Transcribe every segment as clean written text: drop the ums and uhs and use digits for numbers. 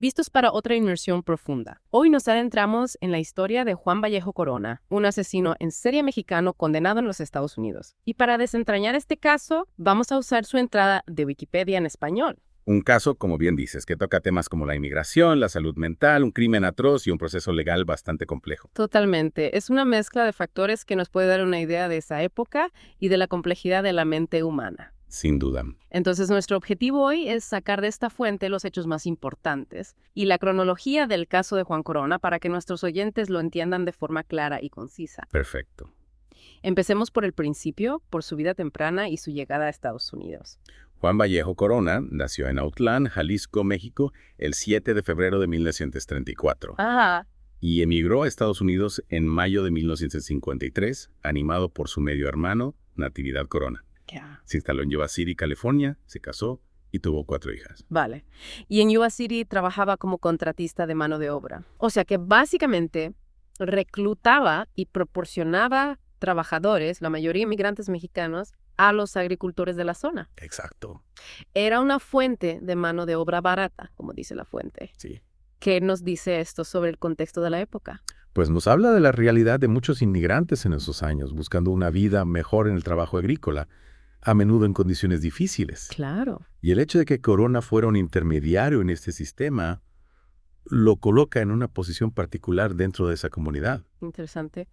Vistos para otra inmersión profunda. Hoy nos adentramos en la historia de Juan Vallejo Corona, un asesino en serie mexicano condenado en los Estados Unidos. Y para desentrañar este caso, vamos a usar su entrada de Wikipedia en español. Un caso, como bien dices, que toca temas como la inmigración, la salud mental, un crimen atroz y un proceso legal bastante complejo. Totalmente. Es una mezcla de factores que nos puede dar una idea de esa época y de la complejidad de la mente humana. Sin duda. Entonces, nuestro objetivo hoy es sacar de esta fuente los hechos más importantes y la cronología del caso de Juan Corona para que nuestros oyentes lo entiendan de forma clara y concisa. Perfecto. Empecemos por el principio, por su vida temprana y su llegada a Estados Unidos. Juan Vallejo Corona nació en Autlán, Jalisco, México, el 7 de febrero de 1934 Ajá. y emigró a Estados Unidos en mayo de 1953, animado por su medio hermano, Natividad Corona. Ya. Se instaló en Yuba City, California, se casó y tuvo 4 hijas. Vale. Y en Yuba City trabajaba como contratista de mano de obra. O sea que básicamente reclutaba y proporcionaba trabajadores, la mayoría inmigrantes mexicanos, a los agricultores de la zona. Exacto. Era una fuente de mano de obra barata, como dice la fuente. Sí. ¿Qué nos dice esto sobre el contexto de la época? Pues nos habla de la realidad de muchos inmigrantes en esos años, buscando una vida mejor en el trabajo agrícola, a menudo en condiciones difíciles. Claro. Y el hecho de que Corona fuera un intermediario en este sistema lo coloca en una posición particular dentro de esa comunidad. Interesante.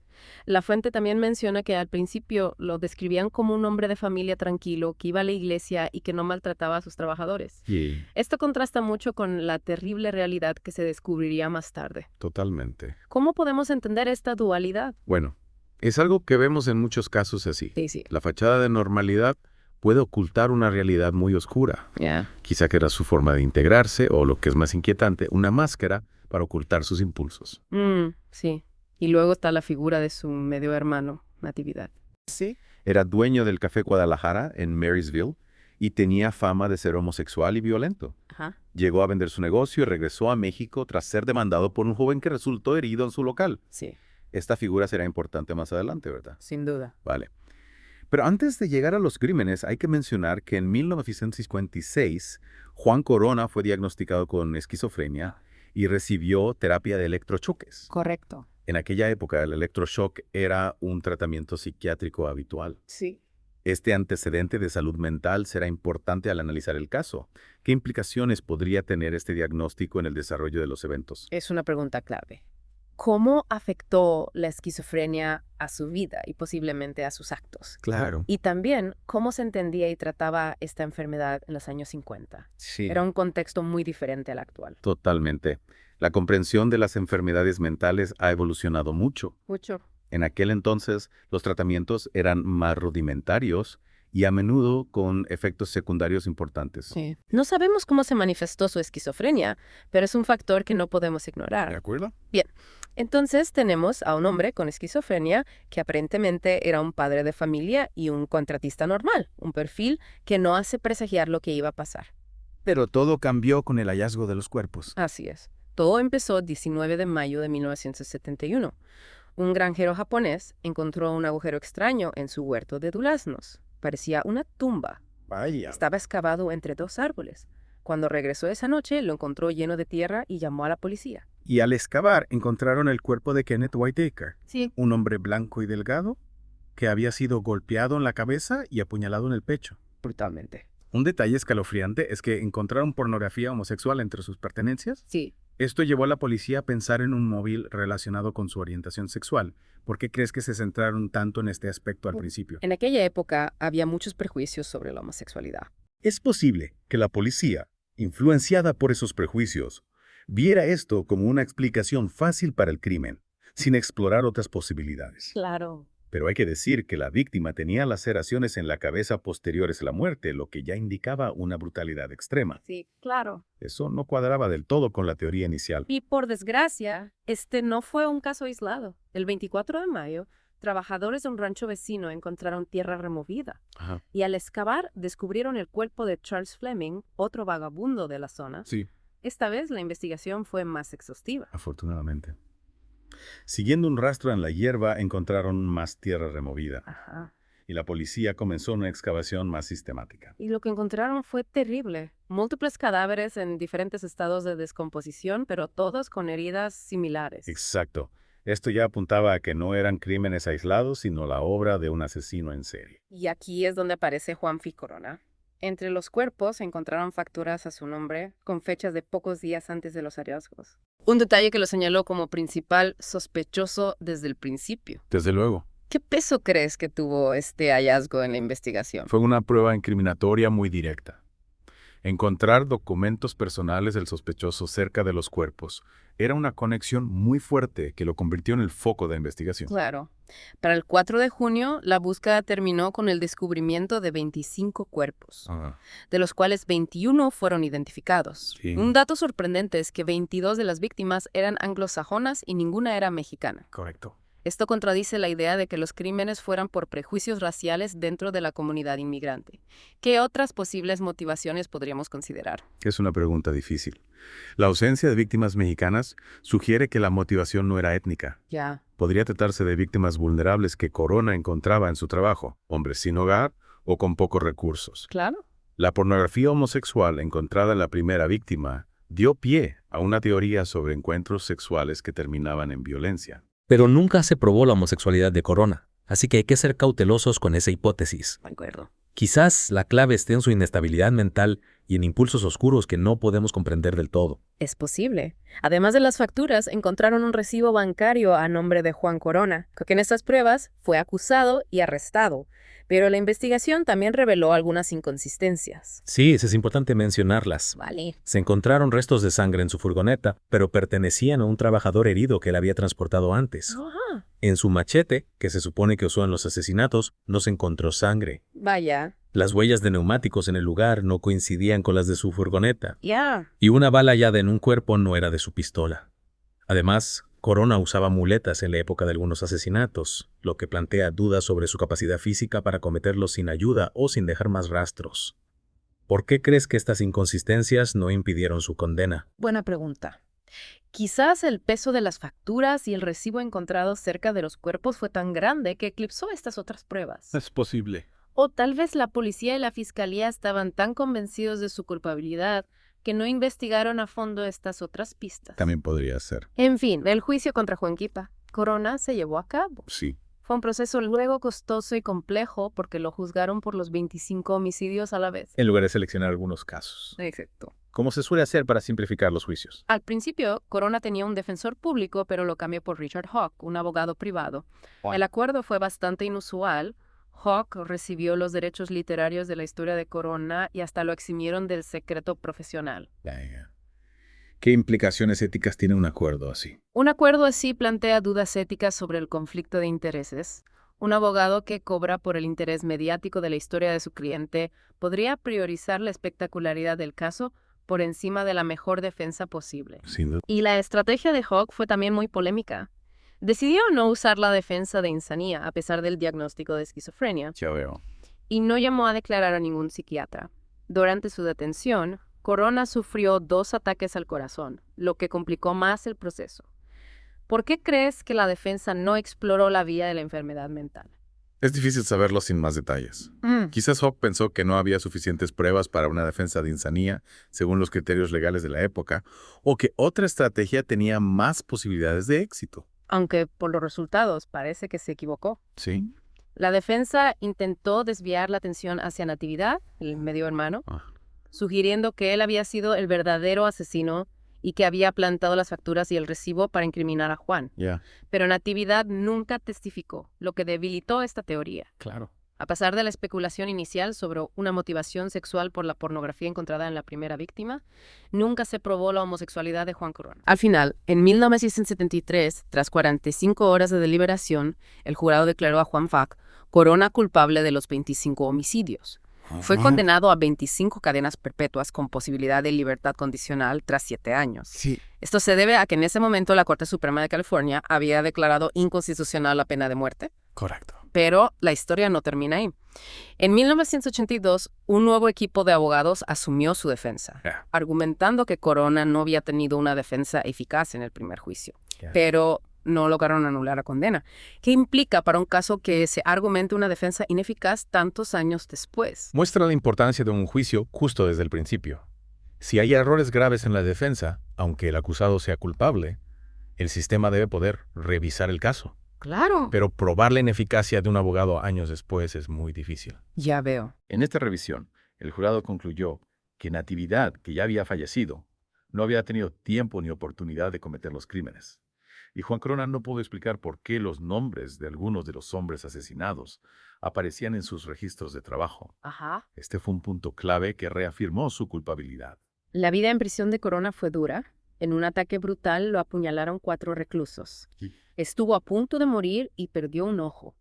La fuente también menciona que al principio lo describían como un hombre de familia tranquilo, que iba a la iglesia y que no maltrataba a sus trabajadores. Y Esto contrasta mucho con la terrible realidad que se descubriría más tarde. totalmente. ¿Cómo podemos entender esta dualidad? Bueno, es algo que vemos en muchos casos así. Sí. La fachada de normalidad puede ocultar una realidad muy oscura. Ya. Quizá que era su forma de integrarse, o lo que es más inquietante, una máscara para ocultar sus impulsos. Sí. Y luego está la figura de su medio hermano, Natividad. Sí. Era dueño del Café Guadalajara en Marysville y tenía fama de ser homosexual y violento. Ajá. Llegó a vender su negocio y regresó a México tras ser demandado por un joven que resultó herido en su local. Sí, Esta figura será importante más adelante, ¿verdad? sin duda. Vale. Pero antes de llegar a los crímenes, hay que mencionar que en 1956, Juan Corona fue diagnosticado con esquizofrenia y recibió terapia de electrochoques. Correcto. En aquella época, el electroshock era un tratamiento psiquiátrico habitual. Sí. Este antecedente de salud mental será importante al analizar el caso. ¿Qué implicaciones podría tener este diagnóstico en el desarrollo de los eventos? Es una pregunta clave. ¿Cómo afectó la esquizofrenia a su vida y posiblemente a sus actos? Claro. Y también, ¿cómo se entendía y trataba esta enfermedad en los años 50? Sí. Era un contexto muy diferente al actual. Totalmente. La comprensión de las enfermedades mentales ha evolucionado mucho. Mucho. En aquel entonces, los tratamientos eran más rudimentarios y a menudo con efectos secundarios importantes. Sí. No sabemos cómo se manifestó su esquizofrenia, pero es un factor que no podemos ignorar. ¿De acuerdo? Entonces tenemos a un hombre con esquizofrenia que aparentemente era un padre de familia y un contratista normal, un perfil que no hace presagiar lo que iba a pasar. Pero todo cambió con el hallazgo de los cuerpos. Así es. Todo empezó el 19 de mayo de 1971. Un granjero japonés encontró un agujero extraño en su huerto de duraznos. Parecía una tumba. Vaya. Estaba excavado entre dos árboles. Cuando regresó esa noche, lo encontró lleno de tierra y llamó a la policía. Y al excavar encontraron el cuerpo de Kenneth Whitaker, Sí. un hombre blanco y delgado que había sido golpeado en la cabeza y apuñalado en el pecho. Brutalmente. Un detalle escalofriante es que encontraron pornografía homosexual entre sus pertenencias. Sí. Esto llevó a la policía a pensar en un móvil relacionado con su orientación sexual. ¿Por qué crees que se centraron tanto en este aspecto al principio? En aquella época había muchos prejuicios sobre la homosexualidad. Es posible que la policía, influenciada por esos prejuicios, viera esto como una explicación fácil para el crimen, sin explorar otras posibilidades. Claro. Pero hay que decir que la víctima tenía laceraciones en la cabeza posteriores a la muerte, lo que ya indicaba una brutalidad extrema. Sí, claro. Eso no cuadraba del todo con la teoría inicial. Y por desgracia, este no fue un caso aislado. El 24 de mayo, trabajadores de un rancho vecino encontraron tierra removida. Ajá. Y al excavar, descubrieron el cuerpo de Charles Fleming, otro vagabundo de la zona. Sí, Esta vez la investigación fue más exhaustiva. afortunadamente. Siguiendo un rastro en la hierba, encontraron más tierra removida. Ajá. y la policía comenzó una excavación más sistemática. Y lo que encontraron fue terrible. Múltiples cadáveres en diferentes estados de descomposición, pero todos con heridas similares. Exacto. Esto ya apuntaba a que no eran crímenes aislados, sino la obra de un asesino en serie. Y aquí es donde aparece Juan F. Corona. Entre los cuerpos se encontraron facturas a su nombre, con fechas de pocos días antes de los hallazgos. Un detalle que lo señaló como principal sospechoso desde el principio. Desde luego. ¿Qué peso crees que tuvo este hallazgo en la investigación? Fue una prueba incriminatoria muy directa. Encontrar documentos personales del sospechoso cerca de los cuerpos era una conexión muy fuerte que lo convirtió en el foco de investigación. Claro. Para el 4 de junio, la búsqueda terminó con el descubrimiento de 25 cuerpos, de los cuales 21 fueron identificados. Sí. Un dato sorprendente es que 22 de las víctimas eran anglosajonas y ninguna era mexicana. Correcto. Esto contradice la idea de que los crímenes fueran por prejuicios raciales dentro de la comunidad inmigrante. ¿Qué otras posibles motivaciones podríamos considerar? Es una pregunta difícil. La ausencia de víctimas mexicanas sugiere que la motivación no era étnica. Ya. Podría tratarse de víctimas vulnerables que Corona encontraba en su trabajo, hombres sin hogar o con pocos recursos. Claro. La pornografía homosexual encontrada en la primera víctima dio pie a una teoría sobre encuentros sexuales que terminaban en violencia. Pero nunca se probó la homosexualidad de Corona, así que hay que ser cautelosos con esa hipótesis. De acuerdo. Quizás la clave esté en su inestabilidad mental y en impulsos oscuros que no podemos comprender del todo. Es posible. Además de las facturas, encontraron un recibo bancario a nombre de Juan Corona, que en estas pruebas fue acusado y arrestado. Pero la investigación también reveló algunas inconsistencias. Sí, es importante mencionarlas. Vale. Se encontraron restos de sangre en su furgoneta, pero pertenecían a un trabajador herido que él había transportado antes. Ajá. En su machete, que se supone que usó en los asesinatos, no se encontró sangre. Vaya. Las huellas de neumáticos en el lugar no coincidían con las de su furgoneta. Ya. Y una bala hallada en un cuerpo no era de su pistola. Además, Corona usaba muletas en la época de algunos asesinatos, lo que plantea dudas sobre su capacidad física para cometerlos sin ayuda o sin dejar más rastros. ¿Por qué crees que estas inconsistencias no impidieron su condena? Buena pregunta. Quizás el peso de las facturas y el recibo encontrado cerca de los cuerpos fue tan grande que eclipsó estas otras pruebas. Es posible. O tal vez la policía y la fiscalía estaban tan convencidos de su culpabilidad que no investigaron a fondo estas otras pistas. También podría ser. En fin, el juicio contra Juan Quipa Corona se llevó a cabo. Sí. Fue un proceso luego costoso y complejo porque lo juzgaron por los 25 homicidios a la vez. En lugar de seleccionar algunos casos. Exacto. Como se suele hacer para simplificar los juicios. Al principio, Corona tenía un defensor público, pero lo cambió por Richard Hawk, un abogado privado. El acuerdo fue bastante inusual. Hawk recibió los derechos literarios de la historia de Corona y hasta lo eximieron del secreto profesional. ¿Qué implicaciones éticas tiene un acuerdo así? Un acuerdo así plantea dudas éticas sobre el conflicto de intereses. Un abogado que cobra por el interés mediático de la historia de su cliente podría priorizar la espectacularidad del caso por encima de la mejor defensa posible. Sin duda. Y la estrategia de Hawk fue también muy polémica. Decidió no usar la defensa de insanía a pesar del diagnóstico de esquizofrenia Ya veo. y no llamó a declarar a ningún psiquiatra. Durante su detención, Corona sufrió 2 ataques al corazón, lo que complicó más el proceso. ¿Por qué crees que la defensa no exploró la vía de la enfermedad mental? Es difícil saberlo sin más detalles. Quizás Hawk pensó que no había suficientes pruebas para una defensa de insanía, según los criterios legales de la época, o que otra estrategia tenía más posibilidades de éxito. Aunque por los resultados parece que se equivocó. Sí. La defensa intentó desviar la atención hacia Natividad, el medio hermano, sugiriendo que él había sido el verdadero asesino y que había plantado las facturas y el recibo para incriminar a Juan. Ya. Pero Natividad nunca testificó, lo que debilitó esta teoría. Claro. A pesar de la especulación inicial sobre una motivación sexual por la pornografía encontrada en la primera víctima, nunca se probó la homosexualidad de Juan Corona. Al final, en 1973, tras 45 horas de deliberación, el jurado declaró a Juan F. Corona culpable de los 25 homicidios. Fue condenado a 25 cadenas perpetuas con posibilidad de libertad condicional tras 7 años. Sí. Esto se debe a que en ese momento la Corte Suprema de California había declarado inconstitucional la pena de muerte. Correcto. Pero la historia no termina ahí. En 1982, un nuevo equipo de abogados asumió su defensa, argumentando que Corona no había tenido una defensa eficaz en el primer juicio. Pero no lograron anular la condena. ¿Qué implica para un caso que se argumente una defensa ineficaz tantos años después? Muestra la importancia de un juicio justo desde el principio. Si hay errores graves en la defensa, aunque el acusado sea culpable, el sistema debe poder revisar el caso. Claro. Pero probar la ineficacia de un abogado años después es muy difícil. Ya veo. En esta revisión, el jurado concluyó que Natividad, que ya había fallecido, no había tenido tiempo ni oportunidad de cometer los crímenes. Y Juan Corona no pudo explicar por qué los nombres de algunos de los hombres asesinados aparecían en sus registros de trabajo. Ajá. Este fue un punto clave que reafirmó su culpabilidad. La vida en prisión de Corona fue dura. En un ataque brutal lo apuñalaron 4 reclusos. Sí. Estuvo a punto de morir y perdió un ojo.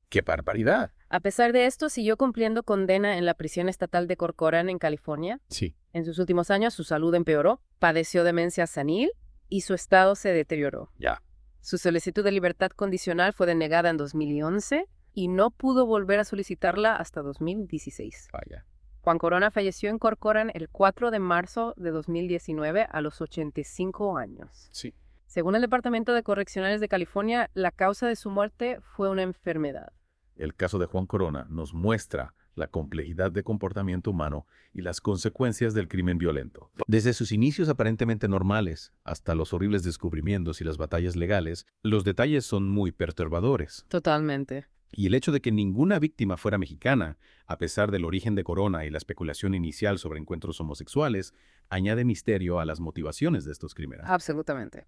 ¡Qué barbaridad! A pesar de esto, siguió cumpliendo condena en la prisión estatal de Corcoran, en California. Sí. En sus últimos años, su salud empeoró, padeció demencia senil y su estado se deterioró. Ya. Su solicitud de libertad condicional fue denegada en 2011 y no pudo volver a solicitarla hasta 2016. Vaya. Juan Corona falleció en Corcoran el 4 de marzo de 2019 a los 85 años. Sí. Según el Departamento de Correccionales de California, la causa de su muerte fue una enfermedad. El caso de Juan Corona nos muestra la complejidad de comportamiento humano y las consecuencias del crimen violento. Desde sus inicios aparentemente normales hasta los horribles descubrimientos y las batallas legales, los detalles son muy perturbadores. Totalmente. Y el hecho de que ninguna víctima fuera mexicana, a pesar del origen de Corona y la especulación inicial sobre encuentros homosexuales, añade misterio a las motivaciones de estos crímenes. Absolutamente.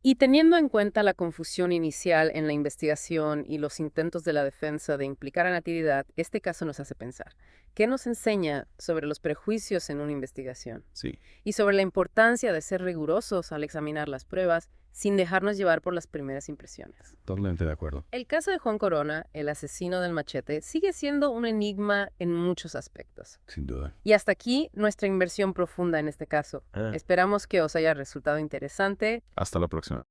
Y teniendo en cuenta la confusión inicial en la investigación y los intentos de la defensa de implicar a Natividad, este caso nos hace pensar. ¿Qué nos enseña sobre los prejuicios en una investigación? Sí. Y sobre la importancia de ser rigurosos al examinar las pruebas sin dejarnos llevar por las primeras impresiones. Totalmente de acuerdo. El caso de Juan Corona, el asesino del machete, sigue siendo un enigma en muchos aspectos. Sin duda. Y hasta aquí nuestra inversión profunda en este caso. Esperamos que os haya resultado interesante. Hasta la próxima.